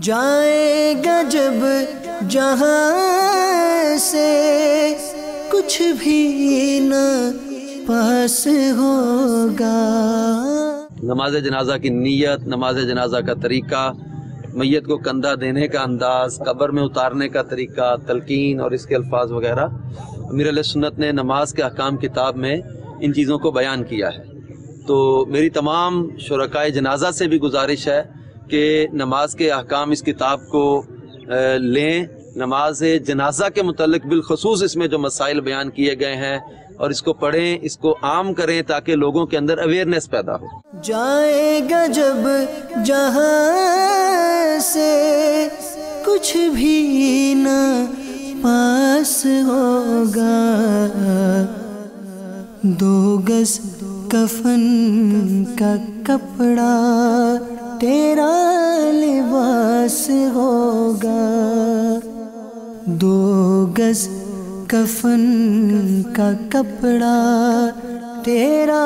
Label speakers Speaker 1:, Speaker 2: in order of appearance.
Speaker 1: جائے گا جب جہاں سے کچھ بھی نہ پاس ہوگا۔
Speaker 2: نماز جنازہ کی نیت، نماز جنازہ کا طریقہ، میت کو کندھا دینے کا انداز، قبر میں اتارنے کا طریقہ، تلقین اور اس کے الفاظ وغیرہ امیر علیہ سنت نے نماز کے احکام کتاب میں ان چیزوں کو بیان کیا ہے۔ تو میری تمام شرکائے جنازہ سے بھی گزارش ہے کہ نماز کے احکام اس کتاب کو لیں، نماز جنازہ کے متعلق بالخصوص اس میں جو مسائل بیان کیے گئے ہیں اور اس کو پڑھیں، اس کو عام کریں تاکہ لوگوں کے اندر اویئرنیس پیدا ہو۔
Speaker 1: جائے گا جب جہاں سے کچھ بھی نہ پاس ہوگا، 2 گز کفن کا کپڑا تیرا لباس ہوگا، 2 گز کفن کا کپڑا تیرا